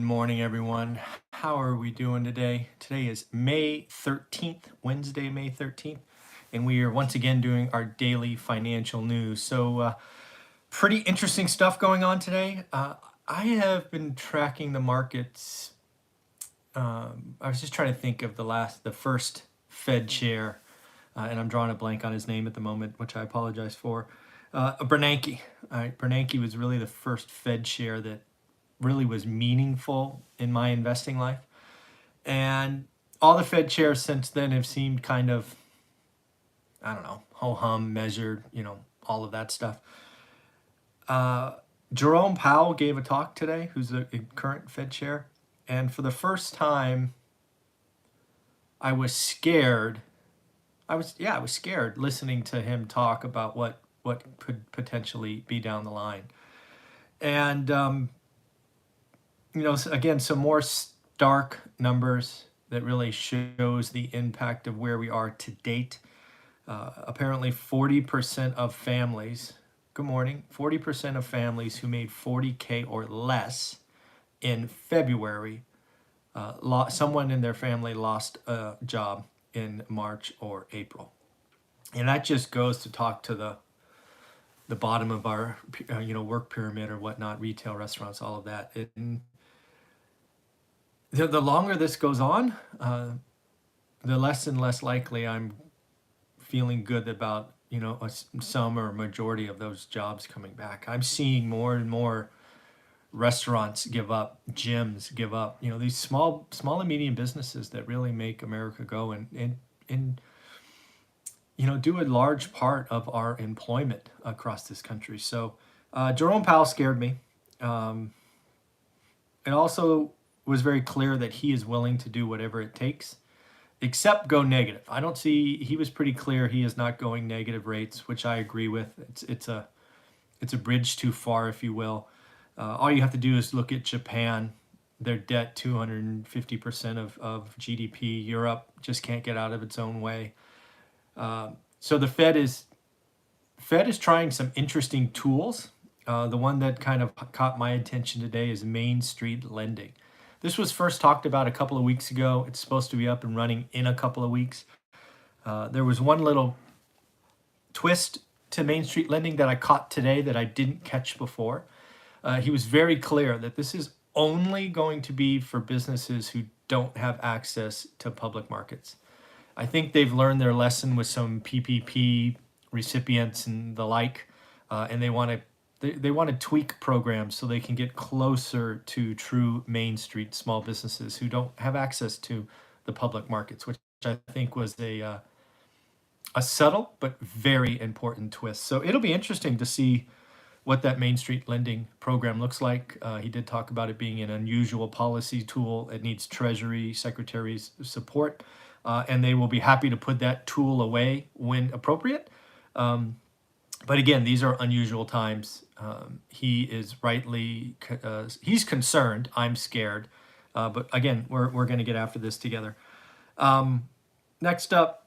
Good morning, everyone. How are we doing today? Today is May 13th, Wednesday, May 13th, and we are once again doing our daily financial news. Pretty interesting stuff going on today. I have been tracking the markets. I was just trying to think of the first Fed chair, and I'm drawing a blank on his name at the moment, which I apologize for. Bernanke. Bernanke was really the first Fed chair that really was meaningful in my investing life. And all the Fed chairs since then have seemed kind of, I don't know, ho-hum, measured, all of that stuff. Jerome Powell gave a talk today, who's the current Fed chair. And for the first time, I was scared. I was scared listening to him talk about what could potentially be down the line. And again, some more stark numbers that really shows the impact of where we are to date. Apparently 40% of families, good morning, 40% of families who made 40K or less in February, someone in their family lost a job in March or April. And that just goes to talk to the bottom of our work pyramid or whatnot, retail, restaurants, all of that. The longer this goes on, the less and less likely I'm feeling good about some or majority of those jobs coming back. I'm seeing more and more restaurants give up, gyms give up. These small and medium businesses that really make America go and do a large part of our employment across this country. So Jerome Powell scared me. It also was very clear that he is willing to do whatever it takes, except go negative. He was pretty clear he is not going negative rates, which I agree with. It's a bridge too far, if you will. All you have to do is look at Japan, their debt 250% of GDP. Europe just can't get out of its own way. So the Fed is trying some interesting tools. The one that kind of caught my attention today is Main Street lending. This was first talked about a couple of weeks ago. It's supposed to be up and running in a couple of weeks. There was one little twist to Main Street lending that I caught today that I didn't catch before. He was very clear that this is only going to be for businesses who don't have access to public markets. I think they've learned their lesson with some PPP recipients and the like, and they want to tweak programs so they can get closer to true Main Street small businesses who don't have access to the public markets, which I think was a subtle but very important twist. So it'll be interesting to see what that Main Street lending program looks like. He did talk about it being an unusual policy tool. It needs Treasury Secretary's support, and they will be happy to put that tool away when appropriate. But again, these are unusual times. He is rightly, he's concerned. I'm scared. But again, we're going to get after this together. Next up,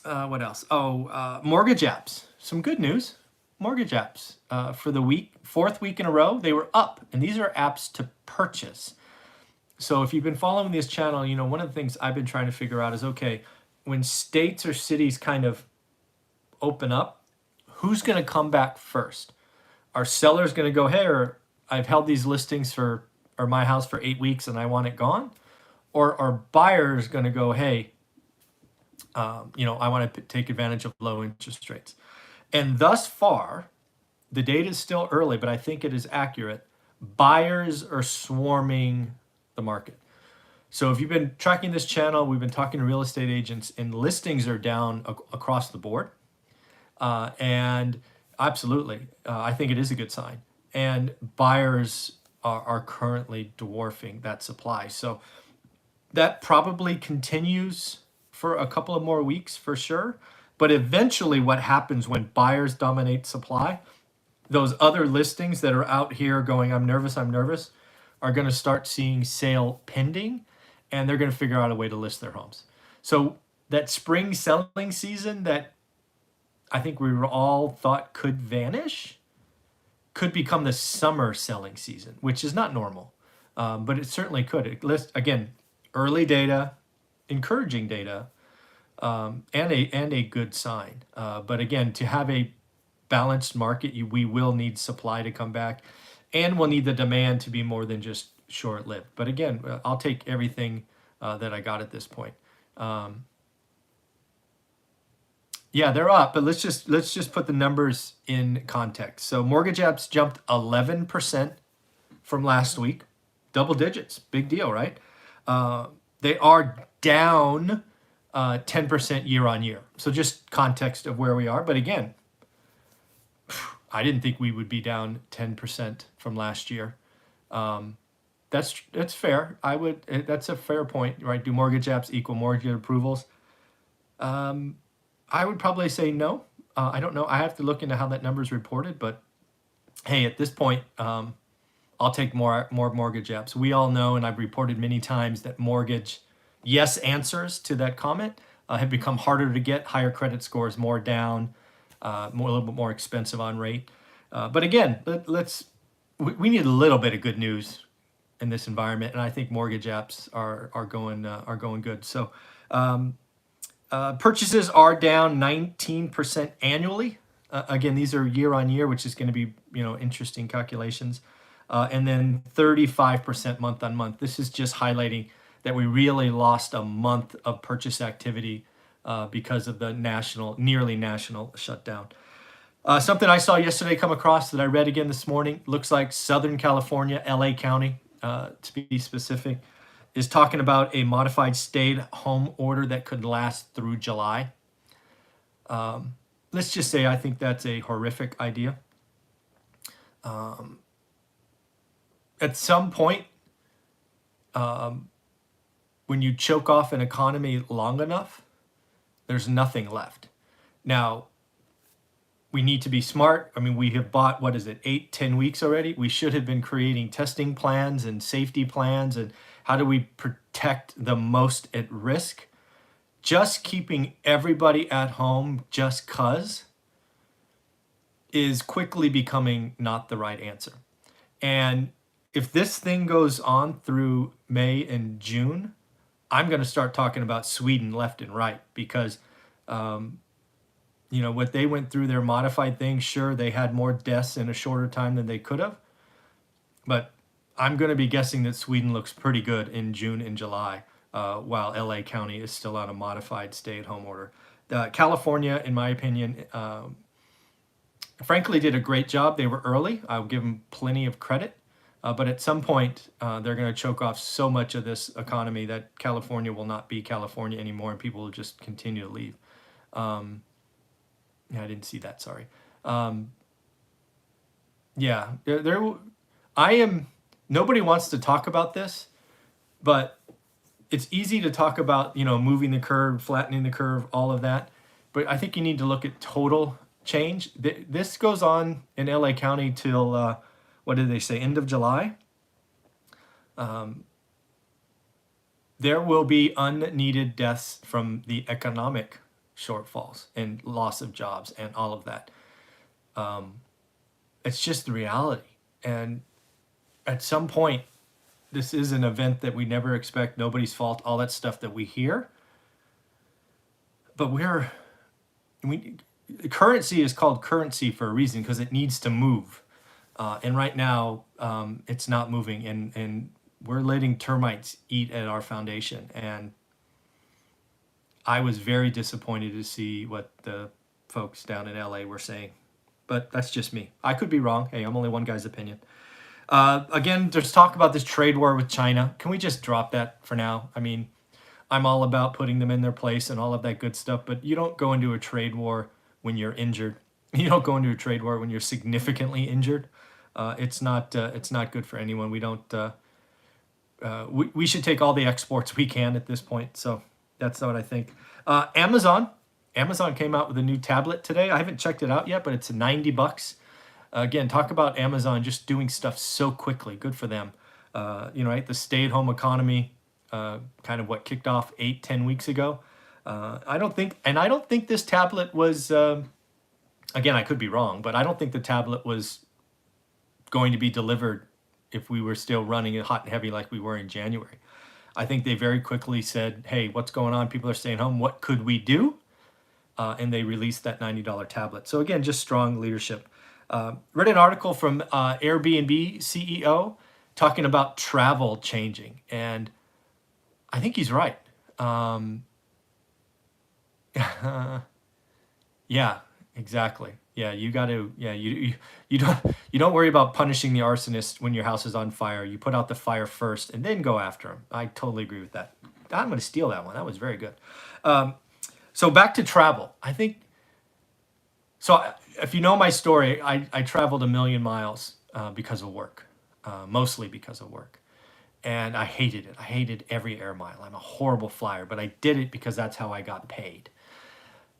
what else? Mortgage apps. Some good news. Mortgage apps for the fourth week in a row, they were up. And these are apps to purchase. So if you've been following this channel, one of the things I've been trying to figure out is, okay, when states or cities kind of open up, who's going to come back first? Are sellers going to go, hey, or I've held these listings or my house for 8 weeks and I want it gone? Or are buyers going to go, hey, I want to take advantage of low interest rates? And thus far, the data is still early, but I think it is accurate. Buyers are swarming the market. So if you've been tracking this channel, we've been talking to real estate agents, and listings are down across the board. And absolutely, I think it is a good sign. And buyers are currently dwarfing that supply. So that probably continues for a couple of more weeks for sure. But eventually what happens when buyers dominate supply, those other listings that are out here going, I'm nervous, are going to start seeing sale pending, and they're going to figure out a way to list their homes. So that spring selling season that I think we were all thought could vanish could become the summer selling season, which is not normal. But it certainly could. Again, early data, encouraging data, and a good sign. But again, to have a balanced market, we will need supply to come back, and we'll need the demand to be more than just short-lived. But again, I'll take everything that I got at this point. Yeah, they're up, but let's just put the numbers in context. So mortgage apps jumped 11% from last week, double digits, big deal, right? They are down 10% year on year. So just context of where we are. But again, I didn't think we would be down 10% from last year. That's fair. That's a fair point, right? Do mortgage apps equal mortgage approvals? I would probably say no. I don't know. I have to look into how that number is reported, but hey, at this point, I'll take more mortgage apps. We all know, and I've reported many times, that mortgage yes answers to that comment have become harder to get. Higher credit scores, more down, a little bit more expensive on rate. But again, we need a little bit of good news in this environment, and I think mortgage apps are going good. So purchases are down 19% annually. Again, these are year on year, which is going to be interesting calculations. And then 35% month on month. This is just highlighting that we really lost a month of purchase activity because of the nearly national shutdown. Something I saw yesterday come across that I read again this morning, looks like Southern California, LA County, to be specific, is talking about a modified stay-at-home order that could last through July. Let's just say I think that's a horrific idea. At some point, when you choke off an economy long enough, there's nothing left. Now, we need to be smart. I mean, we have bought, 8-10 weeks already? We should have been creating testing plans and safety plans and how do we protect the most at risk. Just keeping everybody at home just 'cause is quickly becoming not the right answer. And if this thing goes on through May and June, I'm going to start talking about Sweden left and right because, what they went through, their modified thing, sure, they had more deaths in a shorter time than they could have. But I'm going to be guessing that Sweden looks pretty good in June and July, while LA County is still on a modified stay-at-home order. California, in my opinion, frankly, did a great job. They were early. I'll give them plenty of credit. But at some point, they're going to choke off so much of this economy that California will not be California anymore, and people will just continue to leave. I didn't see that. Sorry. Nobody wants to talk about this, but it's easy to talk about, moving the curve, flattening the curve, all of that. But I think you need to look at total change. This goes on in LA County till, what did they say, end of July? There will be unneeded deaths from the economic shortfalls and loss of jobs and all of that. It's just the reality. And at some point, this is an event that we never expect, nobody's fault, all that stuff that we hear. But currency is called currency for a reason, because it needs to move. And right now, it's not moving, and we're letting termites eat at our foundation. And I was very disappointed to see what the folks down in LA were saying. But that's just me. I could be wrong. Hey, I'm only one guy's opinion. Again, there's talk about this trade war with China. Can we just drop that for now? I mean, I'm all about putting them in their place and all of that good stuff, but you don't go into a trade war when you're injured. You don't go into a trade war when you're significantly injured. It's not good for anyone. We don't. We should take all the exports we can at this point. So that's what I think. Amazon came out with a new tablet today. I haven't checked it out yet, but it's $90. Again, talk about Amazon just doing stuff so quickly. Good for them. Right? The stay-at-home economy, kind of what kicked off 8-10 weeks ago. I don't think this tablet was. Again, I could be wrong, but I don't think the tablet was going to be delivered if we were still running it hot and heavy like we were in January. I think they very quickly said, hey, what's going on? People are staying home. What could we do? And they released that $90 tablet. So again, just strong leadership. Read an article from Airbnb CEO talking about travel changing. And I think he's right. Yeah, exactly. Yeah, you got to. Yeah, you don't worry about punishing the arsonist when your house is on fire. You put out the fire first and then go after him. I totally agree with that. I'm going to steal that one. That was very good. So back to travel. I think. So if you know my story, I traveled 1,000,000 miles because of work, mostly because of work. And I hated it. I hated every air mile. I'm a horrible flyer, but I did it because that's how I got paid.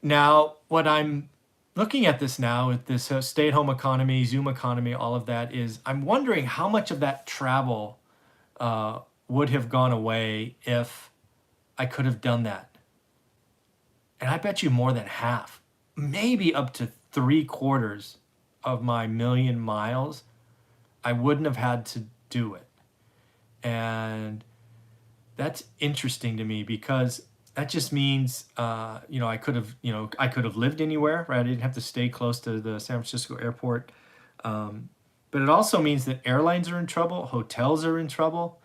Now, what I'm looking at this now with this stay-at-home economy, Zoom economy, all of that is I'm wondering how much of that travel would have gone away if I could have done that. And I bet you more than half, maybe up to 3/4 of my 1,000,000 miles, I wouldn't have had to do it. And that's interesting to me because that just means, I could have lived anywhere, right? I didn't have to stay close to the San Francisco airport. But it also means that airlines are in trouble, hotels are in trouble,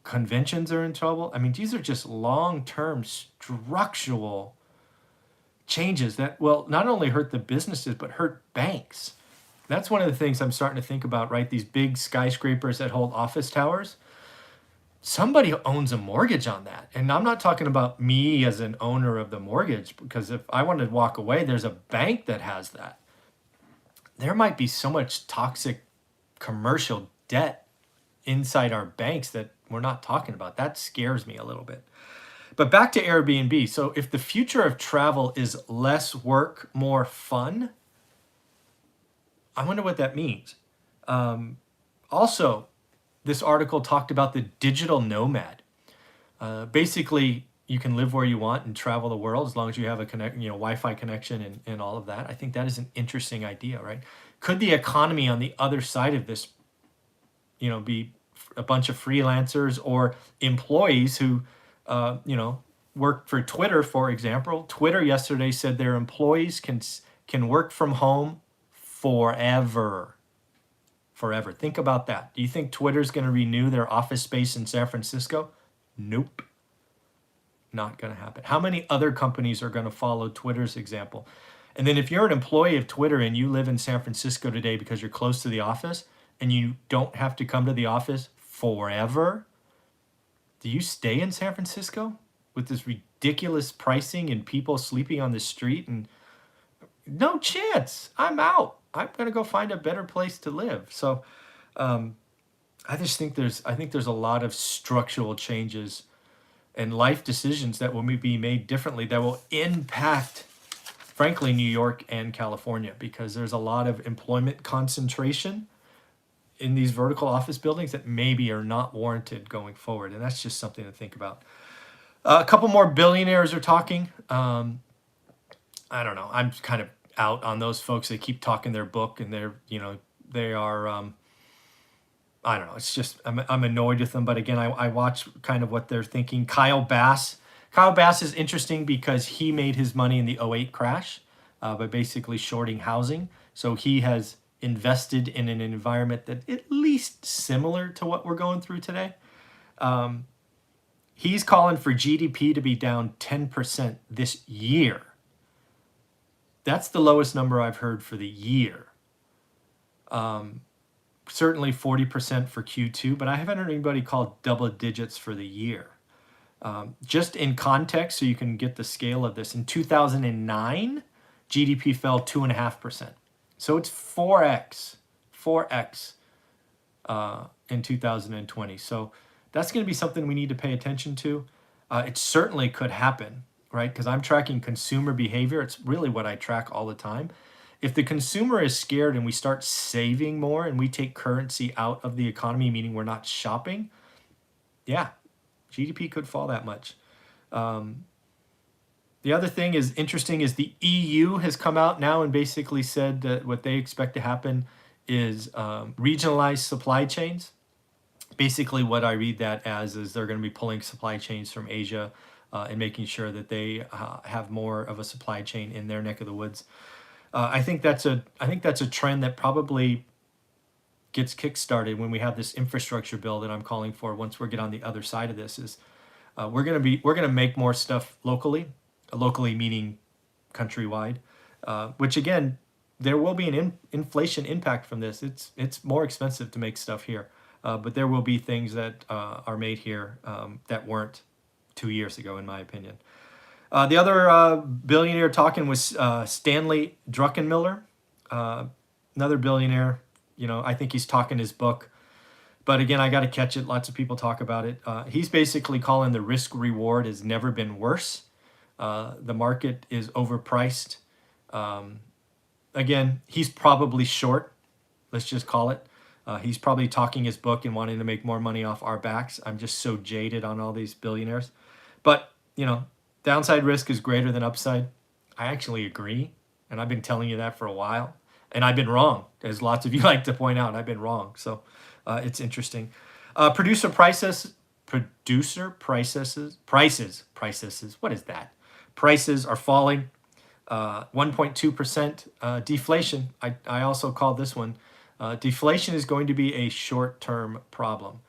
conventions are in trouble. I mean, these are just long-term structural changes that will not only hurt the businesses, but hurt banks. That's one of the things I'm starting to think about, right? These big skyscrapers that hold office towers. Somebody owns a mortgage on that. And I'm not talking about me as an owner of the mortgage, because if I wanted to walk away, there's a bank that has that. There might be so much toxic commercial debt inside our banks that we're not talking about. That scares me a little bit. But back to Airbnb. So if the future of travel is less work, more fun, I wonder what that means. Also, this article talked about the digital nomad. Basically, you can live where you want and travel the world as long as you have a Wi-Fi connection and all of that. I think that is an interesting idea, right? Could the economy on the other side of this, be a bunch of freelancers or employees who, work for Twitter, for example? Twitter yesterday said their employees can work from home forever. Forever. Think about that. Do you think Twitter's going to renew their office space in San Francisco? Nope. Not going to happen. How many other companies are going to follow Twitter's example? And then if you're an employee of Twitter and you live in San Francisco today because you're close to the office and you don't have to come to the office forever, do you stay in San Francisco with this ridiculous pricing and people sleeping on the street? And no chance. I'm out. I'm going to go find a better place to live. So I just think there's a lot of structural changes and life decisions that will be made differently that will impact, frankly, New York and California, because there's a lot of employment concentration in these vertical office buildings that maybe are not warranted going forward. And that's just something to think about. A couple more billionaires are talking. I don't know. I'm kind of out on those folks. They keep talking their book and they are, I don't know. It's just, I'm annoyed with them. But again, I watch kind of what they're thinking. Kyle Bass is interesting because he made his money in the '08 crash by basically shorting housing. So he has invested in an environment that at least similar to what we're going through today. He's calling for GDP to be down 10% this year. That's the lowest number I've heard for the year. Certainly 40% for Q2, but I haven't heard anybody call double digits for the year. Just in context, so you can get the scale of this, in 2009, GDP fell 2.5%. So it's 4x in 2020. So that's going to be something we need to pay attention to. It certainly could happen, right? Because I'm tracking consumer behavior. It's really what I track all the time. If the consumer is scared and we start saving more and we take currency out of the economy, meaning we're not shopping, yeah, GDP could fall that much. The other thing is interesting is the EU has come out now and basically said that what they expect to happen is regionalized supply chains. Basically, what I read that as is they're going to be pulling supply chains from Asia and making sure that they have more of a supply chain in their neck of the woods. I think that's a trend that probably gets kickstarted when we have this infrastructure bill that I'm calling for. Once we get on the other side of this, is we're gonna make more stuff locally, locally meaning countrywide, which again, there will be an inflation impact from this. It's more expensive to make stuff here, but there will be things that are made here that weren't 2 years ago, in my opinion. The other billionaire talking was Stanley Druckenmiller, another billionaire. You know, I think he's talking his book. But again, I got to catch it. Lots of people talk about it. He's basically calling the risk reward has never been worse. The market is overpriced. Again, he's probably short. Let's just call it. He's probably talking his book and wanting to make more money off our backs. I'm just so jaded on all these billionaires. But, you know, downside risk is greater than upside. I actually agree. And I've been telling you that for a while. And I've been wrong, as lots of you like to point out. I've been wrong. So it's interesting. Producer prices. What is that? Prices are falling. 1.2%. Deflation. I also call this one. Deflation is going to be a short-term problem.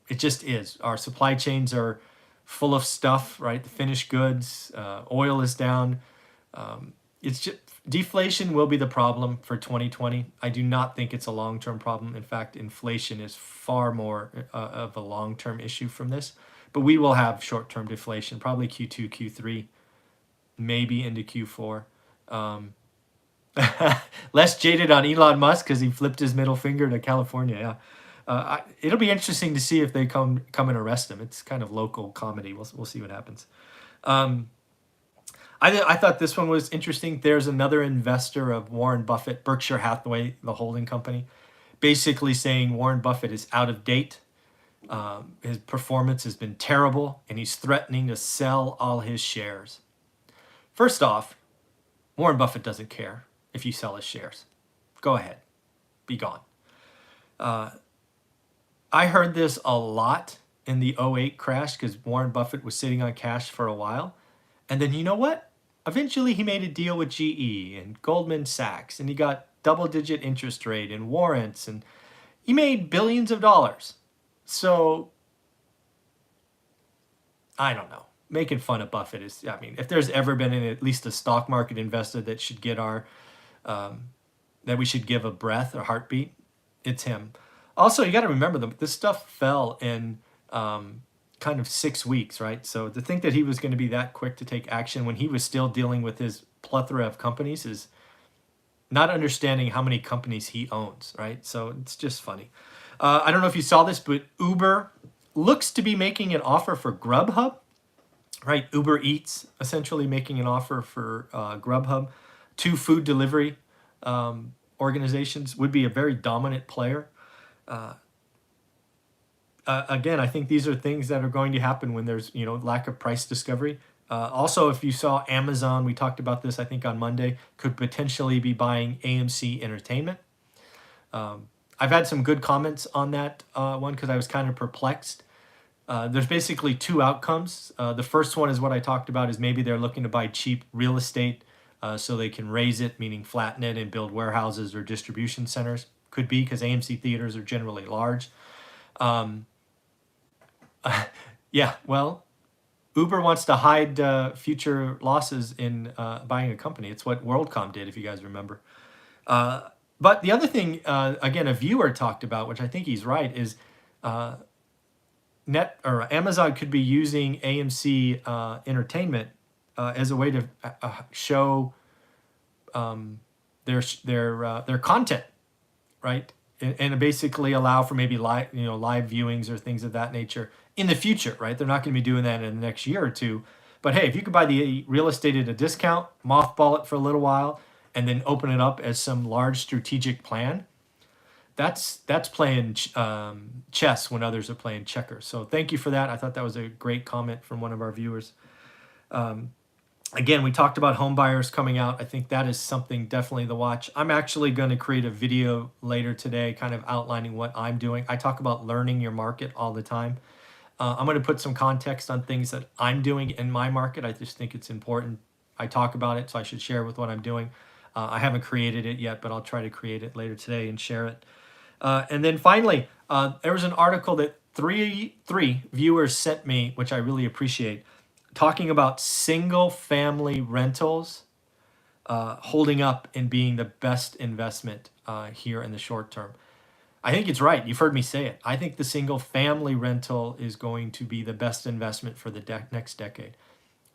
It just is. Our supply chains are full of stuff, right? The finished goods, oil is down. It's just deflation will be the problem for 2020. I do not think it's a long-term problem. In fact, inflation is far more of a long-term issue from this. But we will have short-term deflation, probably Q2, Q3, maybe into Q4. Less jaded on Elon Musk because he flipped his middle finger to California. Yeah, it'll be interesting to see if they come and arrest him. It's kind of local comedy. We'll see what happens. I thought this one was interesting. There's another investor of Warren Buffett, Berkshire Hathaway, the holding company, basically saying Warren Buffett is out of date. His performance has been terrible, and he's threatening to sell all his shares. First off, Warren Buffett doesn't care if you sell his shares. Go ahead. Be gone. I heard this a lot in the '08 crash because Warren Buffett was sitting on cash for a while. And then you know what? Eventually he made a deal with GE and Goldman Sachs, and he got double-digit interest rate and warrants, and he made billions of dollars. So, I don't know. Making fun of Buffett is, I mean, if there's ever been at least a stock market investor that should get that we should give a breath or heartbeat, it's him. Also, you got to remember, this stuff fell in kind of 6 weeks, right? So to think that he was going to be that quick to take action when he was still dealing with his plethora of companies is not understanding how many companies he owns, right? So it's just funny. I don't know if you saw this, but Uber looks to be making an offer for Grubhub, right? Uber Eats essentially making an offer for Grubhub. Two food delivery organizations would be a very dominant player. Again, I think these are things that are going to happen when there's, you know, lack of price discovery. Also, if you saw Amazon, we talked about this, I think on Monday, could potentially be buying AMC Entertainment. I've had some good comments on that one because I was kind of perplexed. There's basically two outcomes. The first one is what I talked about, is maybe they're looking to buy cheap real estate so they can raise it, meaning flatten it and build warehouses or distribution centers. Could be because AMC theaters are generally large. Yeah, well, Uber wants to hide future losses in buying a company. It's what WorldCom did, if you guys remember. But the other thing, again, a viewer talked about, which I think he's right, is Amazon could be using AMC Entertainment as a way to show their content, right? And basically allow for maybe live viewings or things of that nature in the future, right? They're not going to be doing that in the next year or two. But hey, if you could buy the real estate at a discount, mothball it for a little while, and then open it up as some large strategic plan, that's playing chess when others are playing checkers. So thank you for that. I thought that was a great comment from one of our viewers. Again, we talked about home buyers coming out. I think that is something definitely to watch. I'm actually going to create a video later today kind of outlining what I'm doing. I talk about learning your market all the time. I'm going to put some context on things that I'm doing in my market. I just think it's important. I talk about it, so I should share with what I'm doing. I haven't created it yet, but I'll try to create it later today and share it. And then finally, there was an article that three viewers sent me, which I really appreciate, talking about single family rentals holding up and being the best investment here in the short term. I think it's right. You've heard me say it. I think the single family rental is going to be the best investment for the next decade.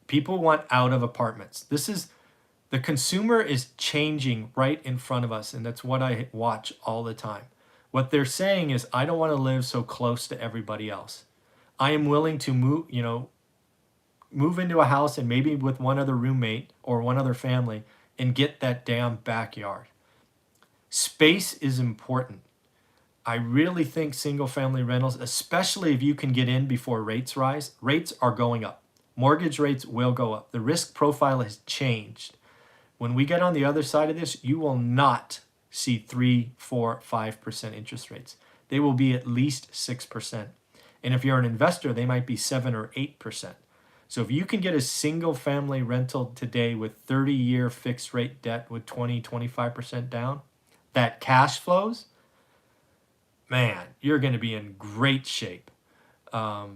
People want out of apartments. The consumer is changing right in front of us, and that's what I watch all the time. What they're saying is, I don't want to live so close to everybody else. I am willing to move into a house and maybe with one other roommate or one other family and get that damn backyard. Space is important. I really think single family rentals, especially if you can get in before rates rise, rates are going up. Mortgage rates will go up. The risk profile has changed. When we get on the other side of this, you will not see 3, 4, 5% interest rates. They will be at least 6%. And if you're an investor, they might be 7 or 8%. So if you can get a single family rental today with 30-year fixed rate debt with 20, 25% down, that cash flows, man, you're going to be in great shape. You're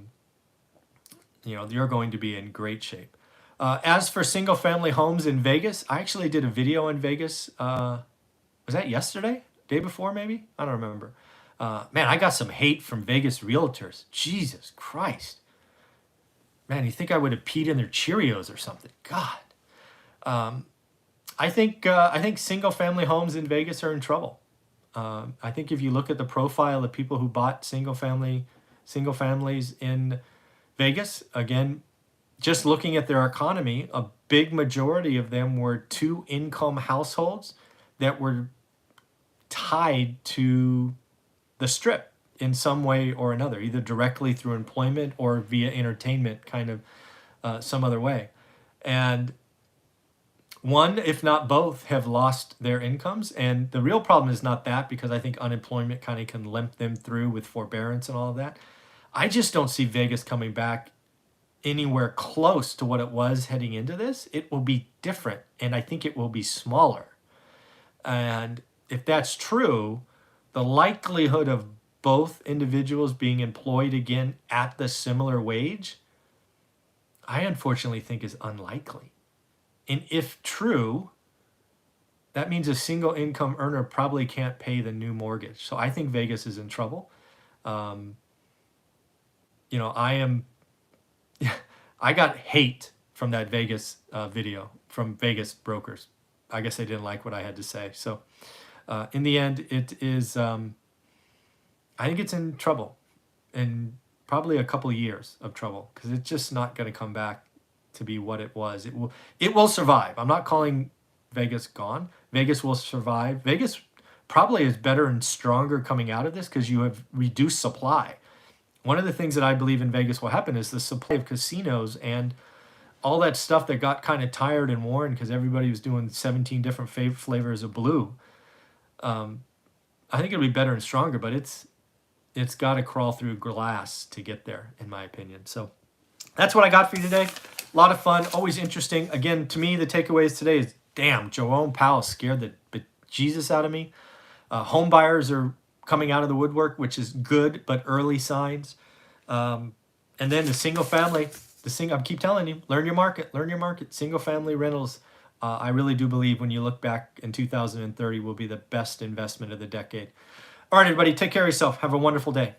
going to be in great shape. As for single family homes in Vegas, I actually did a video in Vegas. Was that yesterday? Day before, maybe? I don't remember. Man, I got some hate from Vegas realtors. Jesus Christ. Man, you think I would have peed in their Cheerios or something? God. I think single family homes in Vegas are in trouble. I think if you look at the profile of people who bought single families in Vegas, again, just looking at their economy, a big majority of them were 2-income households that were tied to the Strip in some way or another, either directly through employment or via entertainment, kind of some other way. And one, if not both, have lost their incomes. And the real problem is not that, because I think unemployment kind of can limp them through with forbearance and all of that. I just don't see Vegas coming back anywhere close to what it was heading into this. It will be different, and I think it will be smaller. And if that's true, the likelihood of both individuals being employed again at the similar wage, I unfortunately think is unlikely. And if true, that means a single income earner probably can't pay the new mortgage. So I think Vegas is in trouble. I got hate from that Vegas video from Vegas brokers. I guess they didn't like what I had to say. So in the end, it is, I think it's in trouble, and probably a couple of years of trouble, because it's just not going to come back to be what it was. It will survive. I'm not calling Vegas gone. Vegas will survive. Vegas probably is better and stronger coming out of this because you have reduced supply. One of the things that I believe in Vegas will happen is the supply of casinos and all that stuff that got kind of tired and worn because everybody was doing 17 different flavors of blue. I think it'll be better and stronger, but it's got to crawl through glass to get there, in my opinion. So that's what I got for you today. A lot of fun, always interesting. Again, to me, the takeaways today is, damn, Jerome Powell scared the Jesus out of me. Home buyers are coming out of the woodwork, which is good, but early signs. And then the single family, I keep telling you, learn your market. Single family rentals, I really do believe when you look back in 2030 will be the best investment of the decade. All right, everybody, take care of yourself. Have a wonderful day.